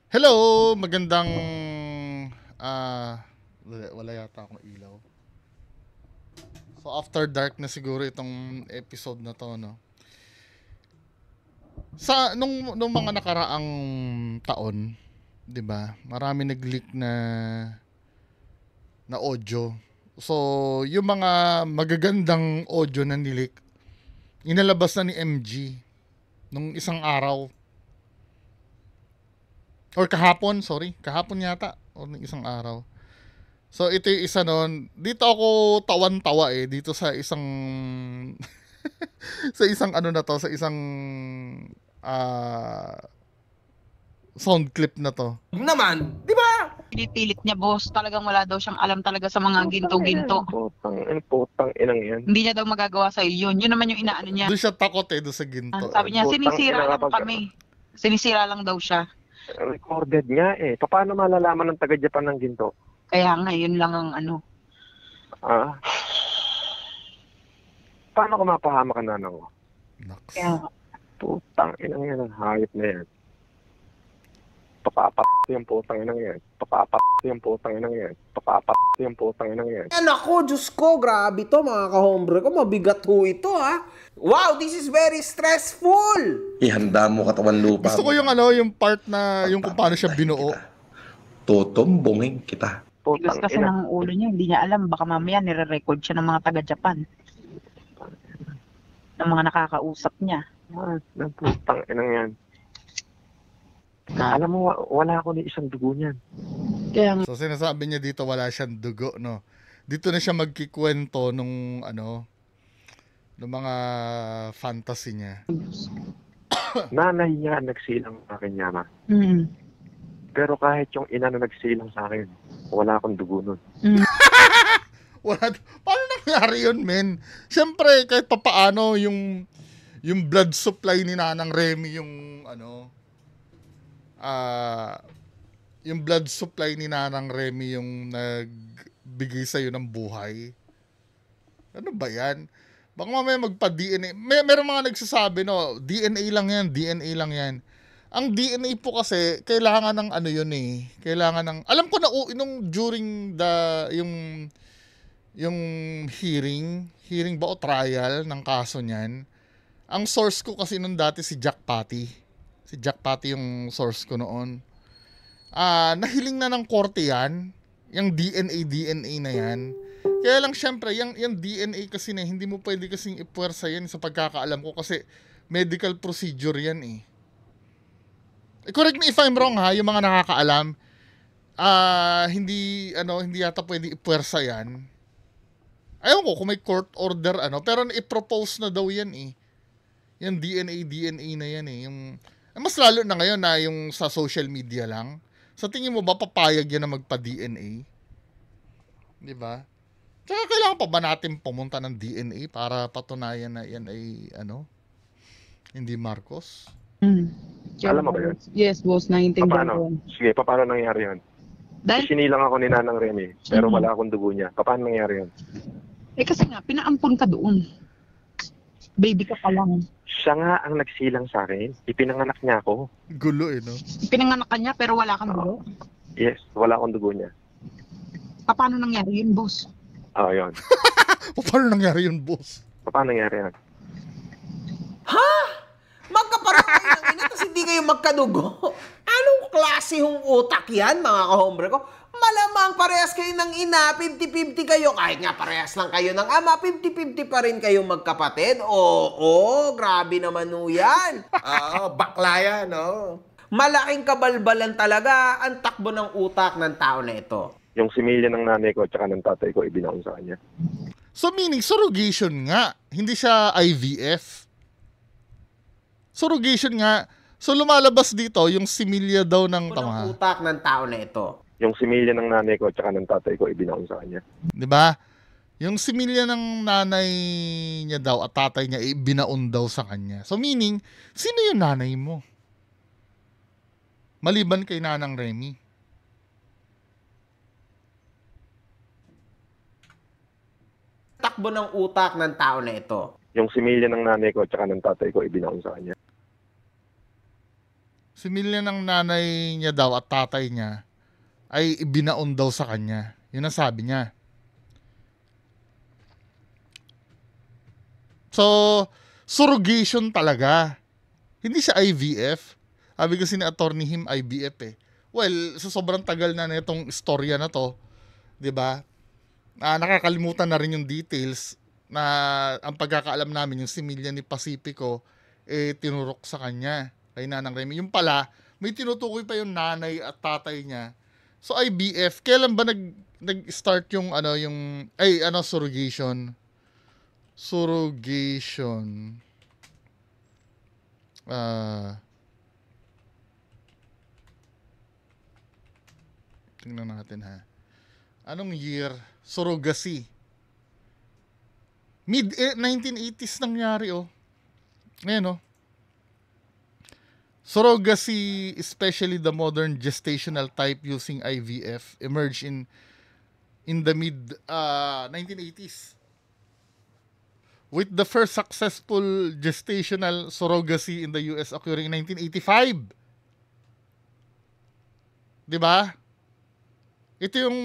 Hello! Magandang wala yata akong ilaw. So after dark na siguro itong episode na to, no. Sa nung mga nakaraang taon, 'di ba? Marami nag-leak na audio. So, yung mga magagandang audio na nilik, inalabas na ni MG nung isang araw. Or kahapon, sorry. Kahapon yata. O nung isang araw. So ito yung isa nun. Dito ako tawan-tawa dito sa isang sa isang ano na to, sa isang ah sound clip na to. Naman, di ba? Pinipilit niya, boss. Talagang wala daw siyang alam talaga sa mga ginto-ginto. Putang inang yan. Hindi niya daw magagawa sa yun. Yun naman yung inaano niya. Doon siya takot doon sa ginto. Sabi niya, Putang sinisira ina lang kapag- kami. Sinisira lang daw siya. Recorded nga eh. Paano malalaman ng taga-Japan ng ginto? Kaya nga, yun lang ang ano. Ah? Paano ko mapahamak ang nanang ko? Naks. Kaya, Putang inang yan. Ang hayop na yan. Papapat yung putang inang yan. Papapat yung putang inang yan. Papapat yung putang inang yan. Nako, Diyos ko, grabe to mga ka-hombre ko. Mabigat ho ito, ha? Wow, this is very stressful! Ihanda mo katawan lupa. Gusto ko yung ano, yung part na yung kung paano siya binuo. Tutumbungin kita. tigas Putang kasi ina. ng ulo niya. Hindi niya alam. Baka mamaya nire-record siya ng mga taga-Japan. Ng mga nakakausap niya. Ng putang inang yan. Alam mo, wala ako ni isang dugo niyan. Kaya So sinasabi niya dito wala siyang dugo, no. Dito na siya magkikwento nung ano, ng mga fantasy niya. Nanay niya ang nagsilang sa akin, Yama. Mm. Pero kahit yung ina na nagsilang sa akin, wala akong dugo nun. Wala, paano nangyari yun, men? Siyempre, kahit papaano yung blood supply ni Nanang Remy, yung ano, yung blood supply ni Nanang Remy yung nagbigay sa'yo ng buhay. Ano ba yan? Baka mamaya magpa-DNA. Meron mga nagsasabi, no, DNA lang yan, DNA lang yan. Ang DNA po kasi, kailangan ng ano yun eh. Kailangan ng, alam ko na, nung during yung hearing ba o trial ng kaso niyan, ang source ko kasi nung dati si Jack Patty. Si Jack Patty yung source ko noon. Nahiling na ng korte yan, yung DNA na yan. Kaya lang syempre, yung DNA kasi na, hindi mo pwede kasing ipuwersa yan sa pagkakaalam ko kasi medical procedure yan eh. Correct me if I'm wrong ha, yung mga nakakaalam, hindi yata pwede ipuwersa yan. Ayaw ko kung may court order pero i-propose na daw yan eh. Yung DNA na yan eh. Mas lalo na ngayon na yung sa social media lang. Sa tingin mo ba papayag yan na magpa-DNA? Di ba? Tsaka kailangan pa ba natin pumunta ng DNA para patunayan na yan ay hindi Marcos? Alam mo ba yun? Yes, boss. Naiintindihan ko. Paano? Sige, paano nangyari yun? Dahil, Sinilang ako ni Nanang Remy, pero wala akong dugo niya. Paano nangyari yun? kasi nga, pinaampon ka doon. Baby ka pa lang. Siya nga ang nagsilang sa akin. Ipinanganak niya ako. Gulo no? Pinanganak ka niya pero wala kang dugo. Yes, wala akong dugo niya. Paano nangyari yun, boss? Yun. Paano nangyari yun, boss? Paano nangyari yun? Magkaparoon kayo ng ina, tapos hindi kayo magkadugo. Anong klase hong utak yan, mga ka-hombre ko? Malamang parehas kayo ng ina, 50-50 kayo. Kahit nga parehas lang kayo ng ama, 50-50 pa rin kayo magkapatid. Oo, grabe naman ho yan. Bakla yan, no? Malaking kabalbalan talaga ang takbo ng utak ng tao na ito. Yung similya ng nanay ko at saka ng tatay ko, ibinaon sa kanya. So meaning, surrogation nga. Hindi siya IVF. Surrogation nga. So lumalabas dito, yung similya daw ng Takbo ng utak ng tao na ito. Yung similya ng nanay ko at saka ng tatay ko, ibinaon sa kanya. Di ba? Yung similya ng nanay niya daw at tatay niya, binaon daw sa kanya. So meaning, sino yung nanay mo? Maliban kay Nanang Remy. Takbo ng utak ng tao na ito. Yung similya ng nanay ko at saka ng tatay ko, ibinaon sa kanya. similya ng nanay niya daw at tatay niya ay ibinaon daw sa kanya. Yun ang sabi niya. So, surrogation talaga. Hindi siya IVF. Sabi kasi ni Attorney Him, IVF eh. Well, sa sobrang tagal na nitong istorya na to, 'di ba? Nakakalimutan na rin yung details na ang pagkakaalam namin yung similya ni Pacifico tinurok sa kanya kay Nanang Remy. Yung pala, may tinutukoy pa yung nanay at tatay niya. So IVF, kailan ba nag-start yung surrogation? Surrogation. Tingnan natin ha. Anong year? Surrogacy. Mid-1980s nangyari oh. Ngayon oh. Surrogacy, especially the modern gestational type using IVF, emerged in the mid-1980s. With the first successful gestational surrogacy in the US occurring in 1985. 'Di ba? Ito yung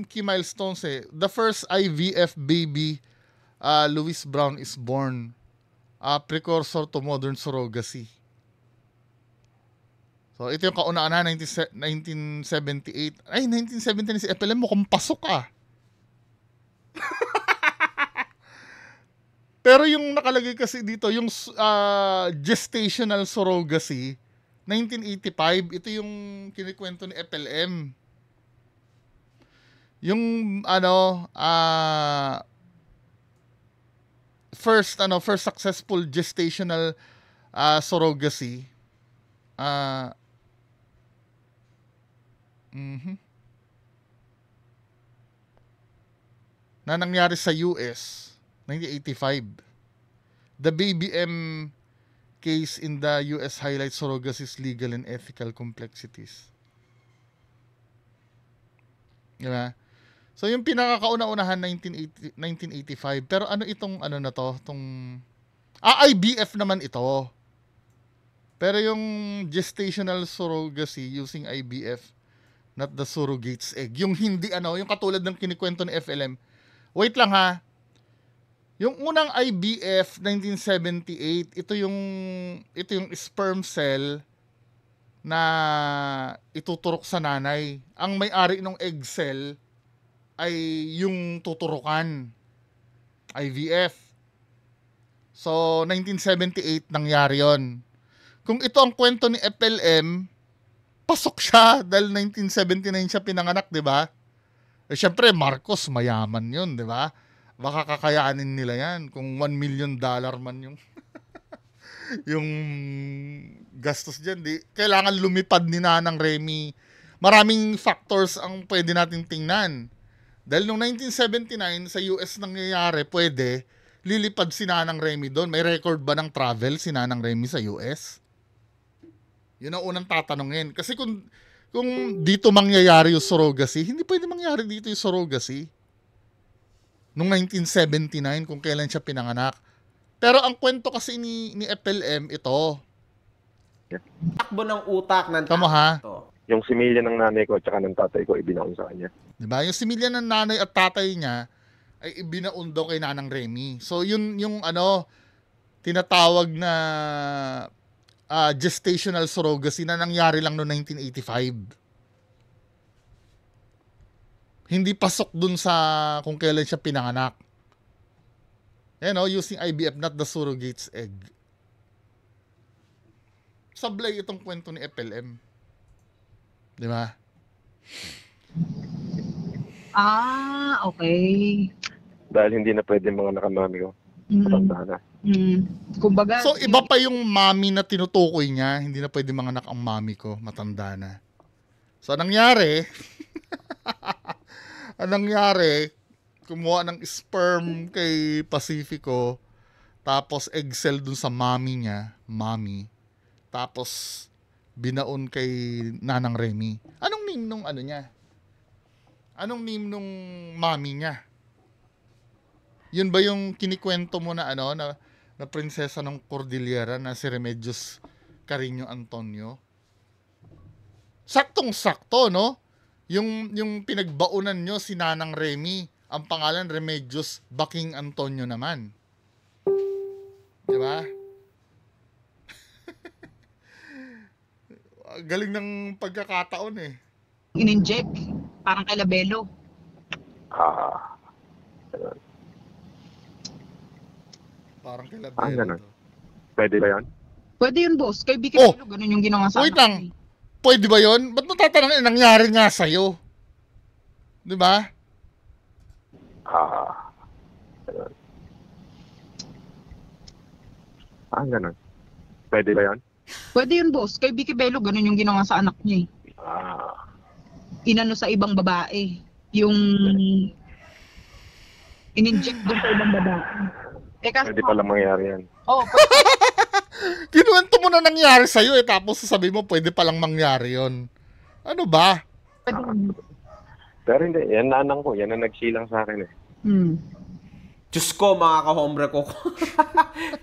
key milestones eh. The first IVF baby, Louis Brown, is born. Precursor to modern surrogacy. So, ito yung kauna-una, 1978. Ay, 1970 si FLM, mukhang pasok ah. Pero yung nakalagay kasi dito, yung gestational surrogacy, 1985, ito yung kinikwento ni FLM. Yung first successful gestational surrogacy na nangyari sa US 1985. The Baby M case in the US highlights surrogacy's legal and ethical complexities. Diba? So yung pinakakauna-unahan 1985, pero ano itong na to, IVF naman ito. Pero yung gestational surrogacy using IVF, not the surrogate's egg. Yung hindi yung katulad ng kinikwento ni FLM. Wait lang ha. Yung unang IVF 1978, ito yung sperm cell na ituturok sa nanay. Ang may-ari ng egg cell ay yung tuturukan. IVF. So, 1978 nangyari yon. Kung ito ang kwento ni FLM, pasok siya dahil 1979 siya pinanganak, di ba? Eh, syempre, Marcos, mayaman yun, di ba? Baka kakayanin nila yan kung $1 million man yung yung gastos dyan. Kailangan lumipad ni Nanang Remy. Maraming factors ang pwede natin tingnan. Dahil noong 1979, sa US nangyayari, pwede, lilipad si Nanang Remy doon. May record ba ng travel si Nanang Remy sa US? Yun ang unang tatanungin. Kasi kung dito mangyayari yung surrogacy, hindi pwede mangyari dito yung surrogacy. Noong 1979, kung kailan siya pinanganak. Pero ang kwento kasi ni FLM, ito. Takbo ng utak ng Tama ha? Yung similya ng nanay ko at saka ng tatay ko, ibinaon sa kanya. Diba? Yung similya ng nanay at tatay niya ay ibinaon daw kay Nanang Remy. So, yun yung tinatawag na gestational surrogacy na nangyari lang noong 1985. Hindi pasok dun sa kung kailan siya pinanganak. Using IVF, not the surrogate's egg. Sablay itong kwento ni FLM. Di ba? Okay. Dahil hindi na pwede mga nakamami ko. Matanda na. Kumbaga, So, iba pa yung mami na tinutukoy niya. Hindi na pwede manganak ang mami ko. Matanda na. So, anong nangyari, kumuha ng sperm kay Pacifico, tapos egg cell dun sa mami niya, tapos binaon kay Nanang Remy. Anong name nung niya? Anong name nung mami niya? Yun ba yung kinikwento mo na na prinsesa ng Cordillera na si Remedios Carino Antonio? Saktong-sakto, no? Yung pinagbaunan nyo si Nanang Remy, ang pangalan Remedios Baking Antonio naman. Di ba? Galing ng pagkakataon eh. In-inject. Parang kay Labelo. Ganun. Parang kay Ganun. Labero. Pwede ba yan? Pwede yun, boss. Kay Vicky Oh! Bello, ganun yung ginawa sa Wait anak lang. niya. Pwede ba yun? Ba't mo tatanong nangyari nga sa'yo? Di ba? Ganun. Ganun. Pwede ba yan? Pwede yun, boss. Kay Vicky Bello, ganun yung ginawa sa anak niya. Inano sa ibang babae. Yung in-inject doon sa ibang babae. Kasi, Pwede palang mangyari yan. oh, Kinuwento mo na nangyari sa'yo eh, tapos sasabihin mo pwede palang mangyari yon. Ano ba? pwede. Pero hindi, yan nanang ko. Yan ang nagsilang sa akin eh. Diyos ko, mga kahombre ko.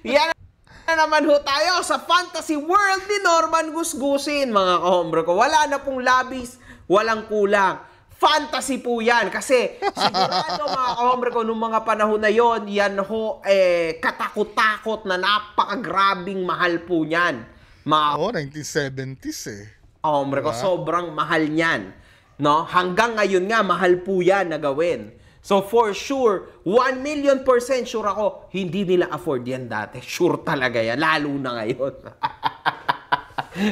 Yan na naman ho tayo sa fantasy world ni Norman Gusgusin, mga kahombre ko. Wala na pong labis, walang kulang. Fantasy po yan. Kasi sigurado, mga kahombre ko, nung mga panahon na yon, yan ho, katakot-takot na napakagrabing mahal po niyan. Mga Oo, 1970s eh. kahombre ko, sobrang mahal niyan. No? Hanggang ngayon nga, mahal po yan na gawin. So for sure, 1,000,000% sure ako, hindi nila afford yan dati. Sure talaga yan, lalo na ngayon.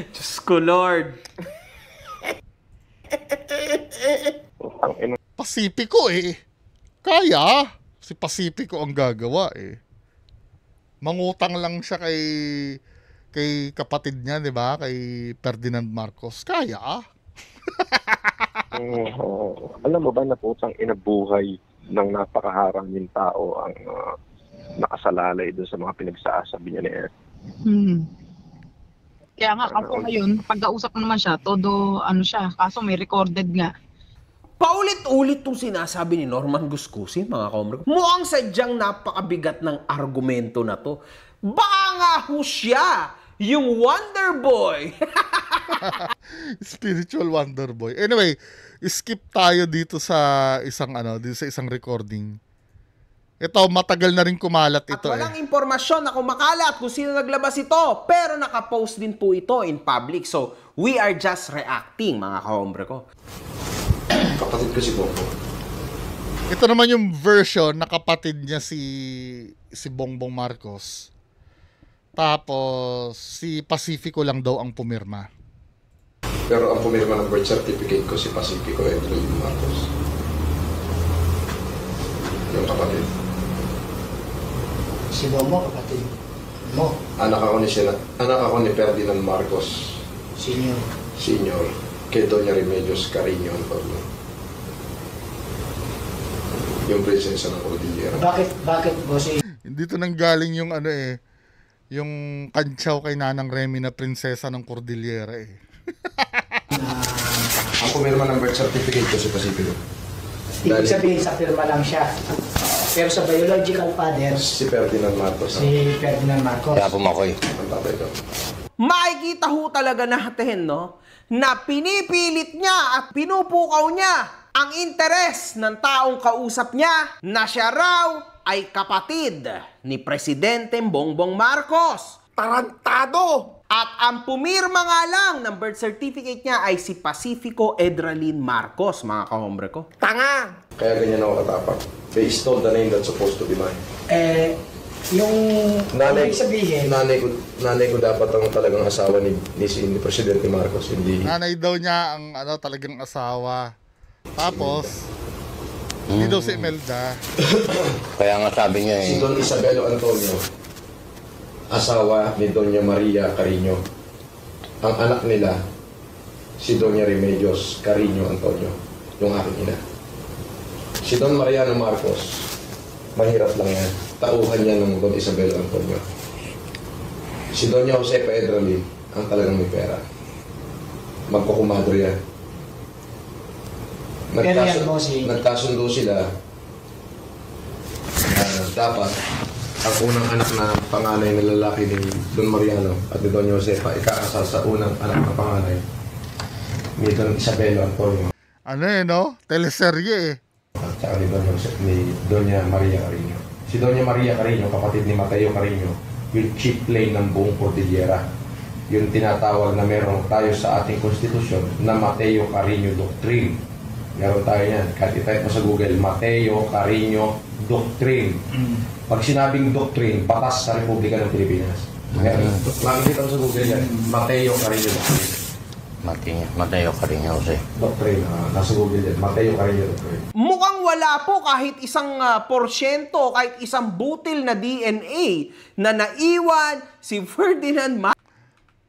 Diyos ko, Lord. Pasipiko eh. Kaya. Si Pasipiko ang gagawa eh. Mangutang lang siya kay kapatid niya, di ba? Kay Ferdinand Marcos. Kaya. Alam mo ba na putang inabuhay ng napakaharaming tao ang nakasalalay doon sa mga pinagsasabi niya ni Ed? Kaya nga, kaso ngayon, pagkausap mo naman siya, todo ano siya, kaso may recorded nga. Paulit-ulit tong sinasabi ni Norman Gusgusin, mga kahombre ko. Mukhang sadyang napakabigat ng argumento na to. Baka nga ho siya, yung Wonder Boy. Spiritual Wonder Boy. Anyway, skip tayo dito sa isang recording. Ito, matagal na rin kumalat At ito walang eh. impormasyon na kumakalat kung sino naglabas ito. Pero nakapost din po ito in public. So, we are just reacting, mga kahombre ko. Kapatid ko si Bongo. Ito naman yung version na kapatid niya si Bongbong Marcos. Tapos, si Pacifico lang daw ang pumirma. Pero ang pumirma ng birth certificate ko si Pacifico Edwin Marcos. Yung kapatid. Si Bongo, kapatid mo, Anak ako ni Ferdinand Marcos senior. Senior. Kay Doña Remedios Carino Antonio. Yung prinsesa ng Cordillera. Bakit bossing? Dito nang galing yung yung kantsaw kay Nanang Remy na prinsesa ng Cordillera eh. Ang pumirma ng birth certificate ko si Pacifico. Ibig sabihin sa firma lang siya. Pero sa biological father, Si Ferdinand Marcos. si Ferdinand Marcos. Ang tatay ko. Makikita ho talaga natin, no? Na pinipilit niya at pinupukaw niya ang interes ng taong kausap niya na siya raw ay kapatid ni Presidente Bongbong Marcos. Tarantado! At ang pumirma nga lang ng birth certificate niya ay si Pacifico Edralin Marcos, mga kahombre ko. Tanga! Kaya ganyan ako katapang. They stole the name that's supposed to be mine. Yung ibig sabihin, Nanay ko dapat ang talagang asawa ni Presidente Marcos, hindi. Nanay daw niya ang talagang asawa. Tapos, hindi daw si Imelda. Kaya nga sabi niya Si Don Isabelo Antonio, asawa ni Doña Maria Carino. Ang anak nila, si Doña Remedios Carino Antonio, yung aking ina. Si Don Mariano Marcos, mahirap lang yan. Tauhan niya ng Don Isabelo Antonio. Si Doña Josefa Edralin, ang talagang may pera. Magkukumadro yan. Pero yan, bossing. Nagkasundo sila. Dapat, ang unang anak na panganay na lalaki ni Don Mariano at ni Doña Josefa, ikaasal sa unang anak na panganay ni Don Isabelo Antonio Ano no? Teleserye eh. at saka ni Doña Maria Carino. Si Doña Maria Carino, kapatid ni Mateo Carino, yung chief lane ng buong Cordillera. Yung tinatawag na meron tayo sa ating konstitusyon na Mateo Carino Doctrine. Meron tayo yan. Kahit itype mo sa Google, Mateo Carino Doctrine. Pag sinabing doctrine, batas sa Republika ng Pilipinas. Makikita mo sa Google yan, Mateo Carino Doctrine. Mateo Carino kasi. Doctrine, nasa Google yan, Mateo Carino Doctrine. Mukhang wala po kahit isang porsyento, kahit isang butil na DNA na naiwan si Ferdinand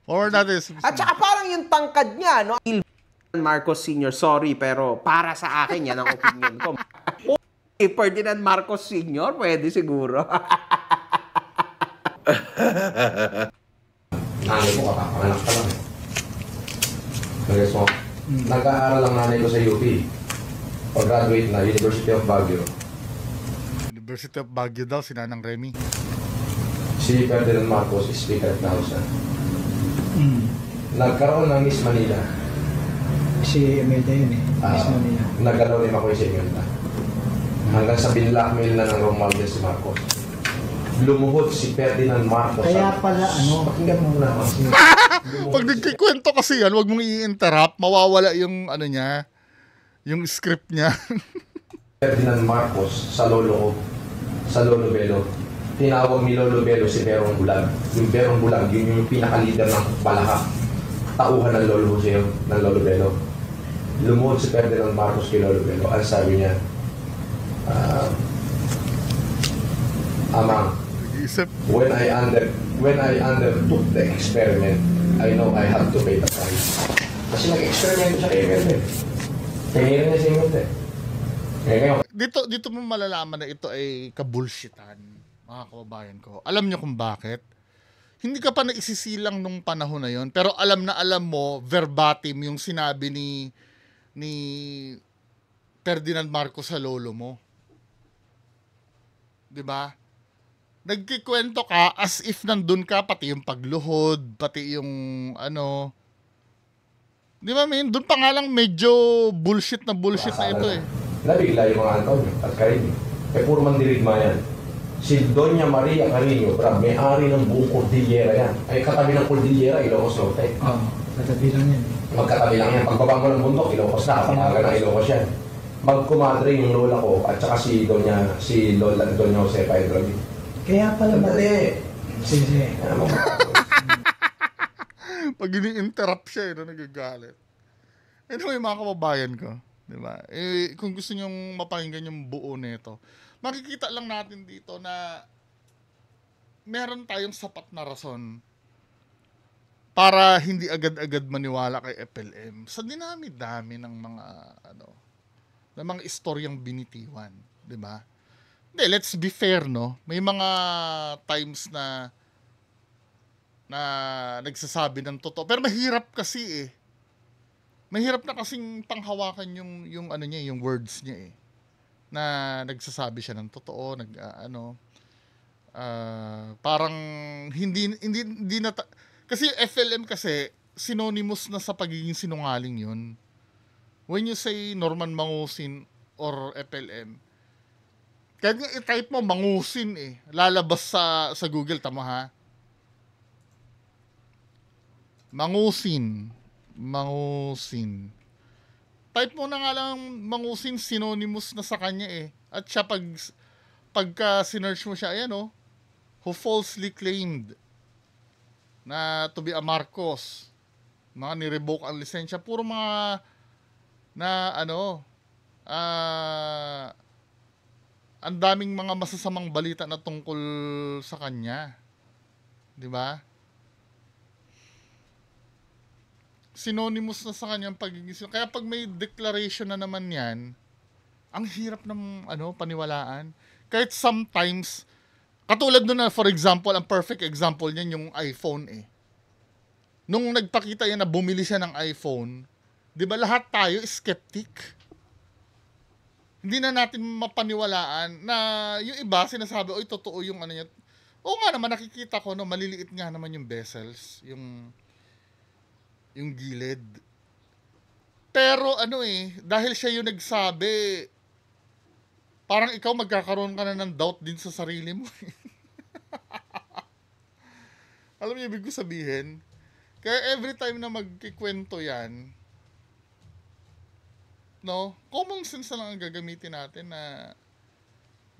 Or that is... At saka parang yung tangkad niya, no? Marcos Sr., sorry, pero para sa akin, yan ang opinion ko. Ferdinand Marcos Sr., pwede siguro. Nanay ko, kapanganak ka lang eh. Nag-guess mo? Nag-aaral lang nanay ko sa UP. Pag-graduate na, University of Baguio. University of Baguio daw, si Nanang Remy. Si Ferdinand Marcos, Speaker of the House na. Nagkaroon ng Miss Manila. Si Imelda yun eh. Miss Manila. Nagalaw ni Makoy sa Imelda. Hanggang sa binlockmail na ng Romualdez si Marcos. Lumuhod si Ferdinand Marcos. Kaya pala, Pakinggan mo na. Pag nagkikwento kasi yan, wag mong i-interrupt, mawawala yung ano niya, yung script niya. Ferdinand Marcos sa lolo ko, sa Lolo Belo. Tinawag ni Lolo Belo si Berong Bulag. Yung Berong Bulag, yun yung pinaka-leader ng Balaha. Tauhan ng Lolo Jose, ng Lolo Belo. Lumuhod si Ferdinand Marcos kay Lolo Belo. Ang sabi niya, Amang, Isip. when I undertook the experiment, I know I had to pay the price. Kasi nag-experiment siya kay Imelda. Tinira niya si Imelda. Ngayon, Dito mo malalaman na ito ay kabulshitan, mga kababayan ko. Alam niyo kung bakit? Hindi ka pa naisisilang nung panahon na yon, pero alam na alam mo verbatim yung sinabi ni Ferdinand Marcos sa lolo mo. 'Di ba? Nagkikwento ka as if nandun ka, pati yung pagluhod, pati yung ano. 'Di ba, men? Doon pa nga lang medyo bullshit na ito eh. nabigla yung mga Antonio at Carino. Puro mandirigma yan. Si Doña Maria Carino, may-ari ng buong Cordillera yan. Ay katabi ng Cordillera, Ilocos Norte. Katabi lang yan. Magkatabi lang yan. Pagbaba mo ng bundok, Ilocos na. Kapag ng Ilocos yan. Magkumadre yung lola ko at saka si Doña Josefa Edrali. Kaya pala Sandali. Sige. Pag ini-interrupt siya, nagagalit. Anyway, mga kababayan ko, di ba? Kung gusto nyong mapakinggan yung buo nito, makikita lang natin dito na meron tayong sapat na rason para hindi agad-agad maniwala kay FLM sa dinami-dami ng mga istoryang binitiwan, di ba? Hindi, let's be fair, no? May mga times na nagsasabi ng totoo. Pero mahirap kasi eh. Mahirap na kasing panghawakan yung ano niya, yung words niya eh. Na nagsasabi siya ng totoo, parang hindi na kasi FLM kasi synonymous na sa pagiging sinungaling yun. When you say Norman Mangusin or FLM, kahit nga i-type mo Mangusin eh, lalabas sa Google, tama ha? Mangusin. Type mo na nga lang Mangusin, synonymous na sa kanya eh. At siya pagka sinearch mo siya, ayan oh, who falsely claimed na to be a Marcos, mga ni-revoke ang lisensya, puro mga ang daming mga masasamang balita na tungkol sa kanya. 'Di ba? Synonymous na sa kanyang pagiging. Kaya pag may declaration na naman 'yan, ang hirap ng paniwalaan. Kahit sometimes katulad nun na, for example, ang perfect example niyan yung iPhone eh. Nung nagpakita yan na bumili siya ng iPhone, 'di ba lahat tayo skeptic? Hindi na natin mapaniwalaan na yung iba sinasabi, oy, totoo yung ano niya. Oo nga naman, nakikita ko, no, maliliit nga naman yung bezels, yung gilid. Pero ano dahil siya yung nagsabi, parang ikaw magkakaroon ka na ng doubt din sa sarili mo. Alam niyo ibig ko sabihin? Kaya every time na magkikwento yan, no, common sense na lang ang gagamitin natin na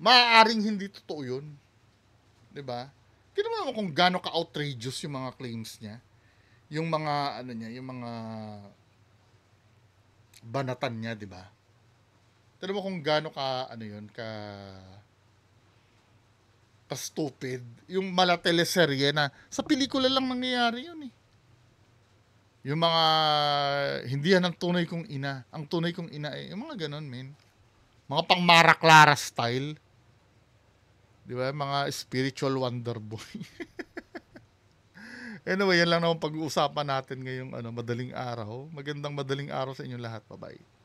maaaring hindi totoo yun. Diba? Kaya naman kung gaano ka-outrageous yung mga claims niya. Yung mga, yung mga banatan niya, diba? Tignan mo kung gaano ka, ka-stupid. Yung mala teleserye na sa pelikula lang nangyayari yun Yung mga, hindi yan ang tunay kong ina. Ang tunay kong ina yung mga ganon, men. Mga pang Mara Clara style. Di ba? Mga spiritual wonder boy. Anyway, yan lang naman pag-uusapan natin ngayong madaling araw. Magandang madaling araw sa inyong lahat. Bye-bye.